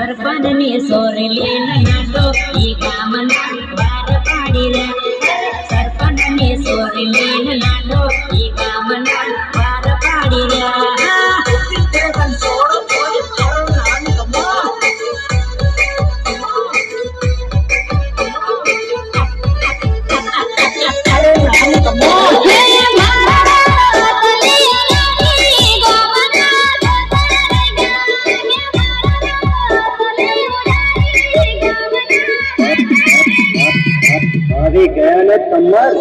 સરપંચની સોરલી નાડો ઈ ગામના વાર પાડી રે સરપંચની સોરલી નાડો ઈ ગામના વાર પાડી રે આવી ગયા ને તમાર